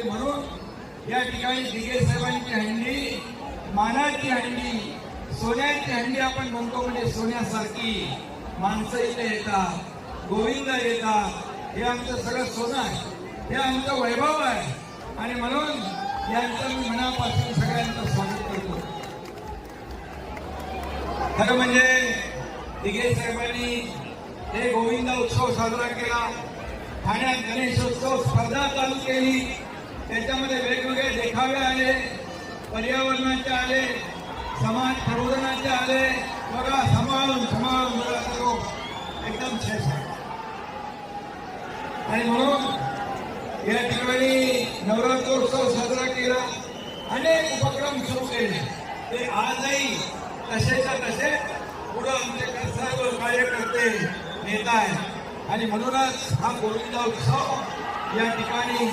होते. म्हणून या ठिकाणी दिघे साहेबांची हंडी, मानाची हंडी, सोन्याची हंडी आपण म्हणतो. म्हणजे सोन्यासारखी माणसं इथे येतात, गोविंद येतात. हे आमचं सगळं सोनं आहे, हे आमचं वैभव आहे. आणि म्हणून यांचं मी मनापासून सगळ्यांचं स्वागत करतो. खरं म्हणजे दिघे साहेबांनी हे गोविंदा उत्सव साजरा केला. ठाण्यात गणेशोत्सव स्पर्धा चालू केली. त्याच्यामध्ये वेगवेगळे देखावे आले, पर्यावरणाचे आले, समाज प्रबोधनाचे आले. बघा सांभाळून सांभाळून बघा तो एकदम शेष आहे. आणि म्हणून या ठिकाणी नवरात्रोत्सव साजरा केला. अनेक उपक्रम सुरू केले. ते आजही तसेच्या तसे पुढे आमचे सर्व कार्यकर्ते नेत आहेत. आणि म्हणूनच हा गोविंदा उत्सव या ठिकाणी